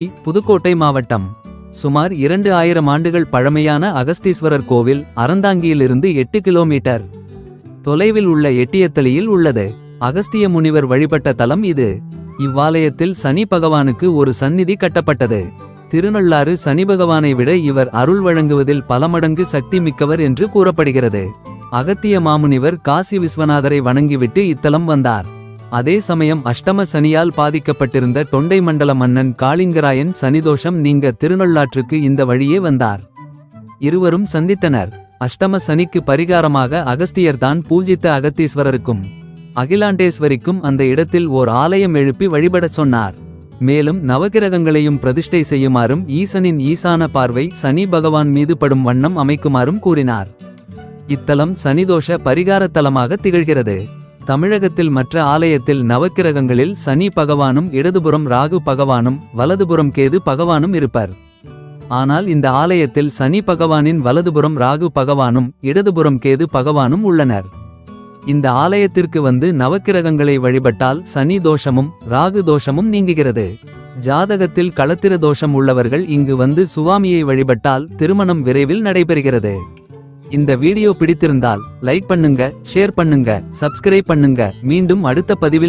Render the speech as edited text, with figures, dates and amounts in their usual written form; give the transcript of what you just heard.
புதுக்கோட்டை மாவட்டம். சுமார் 2000 ஆண்டுகள் பழமையான அகஸ்தீஸ்வரர் கோவில் அறந்தாங்கியிலிருந்து 8 கிலோமீட்டர் தொலைவில் உள்ள எட்டியத்தளியில் உள்ளது. அகஸ்திய முனிவர் வழிபட்ட தலம் இது. இவ்வாலயத்தில் சனி பகவானுக்கு ஒரு சந்நிதி கட்டப்பட்டது. திருநள்ளாறு சனி பகவானை விட இவர் அருள் வழங்குவதில் பல மடங்கு சக்தி மிக்கவர் என்று கூறப்படுகிறது. அகத்திய மாமுனிவர் காசி விஸ்வநாதரை வணங்கிவிட்டு இத்தலம் வந்தார். அதே சமயம் அஷ்டம சனியால் பாதிக்கப்பட்டிருந்த தொண்டை மண்டல மன்னன் காளிங்கராயன் சனிதோஷம் நீங்க திருநள்ளாற்றுக்கு இந்த வழியே வந்தார். இருவரும் சந்தித்தனர். அஷ்டம சனிக்கு பரிகாரமாக அகஸ்தியர்தான் பூஜித்த அகத்தீஸ்வரருக்கும் அகிலாண்டேஸ்வரிக்கும் அந்த இடத்தில் ஓர் ஆலயம் எழுப்பி வழிபடச் சொன்னார். மேலும் நவகிரகங்களையும் பிரதிஷ்டை செய்யுமாறும் ஈசனின் ஈசான பார்வை சனி பகவான் மீது படும் வண்ணம் அமைக்குமாறும் கூறினார். இத்தலம் சனிதோஷ பரிகாரத்தலமாக திகழ்கிறது. தமிழகத்தில் மற்ற ஆலயத்தில் நவக்கிரகங்களில் சனி பகவானும் இடதுபுறம் ராகு பகவானும் வலதுபுறம் கேது பகவானும் இருப்பர். ஆனால் இந்த ஆலயத்தில் சனி பகவானின் வலதுபுறம் ராகு பகவானும் இடதுபுறம் கேது பகவானும் உள்ளனர். இந்த ஆலயத்திற்கு வந்து நவக்கிரகங்களை வழிபட்டால் சனி தோஷமும் ராகு தோஷமும் நீங்குகிறது. ஜாதகத்தில் களத்திர தோஷம் உள்ளவர்கள் இங்கு வந்து சுவாமியை வழிபட்டால் திருமணம் விரைவில் நடைபெறுகிறது. இந்த வீடியோ பிடித்திருந்தால் லைக் பண்ணுங்க, ஷேர் பண்ணுங்க, சப்ஸ்கிரைப் பண்ணுங்க. மீண்டும் அடுத்த பதிவில்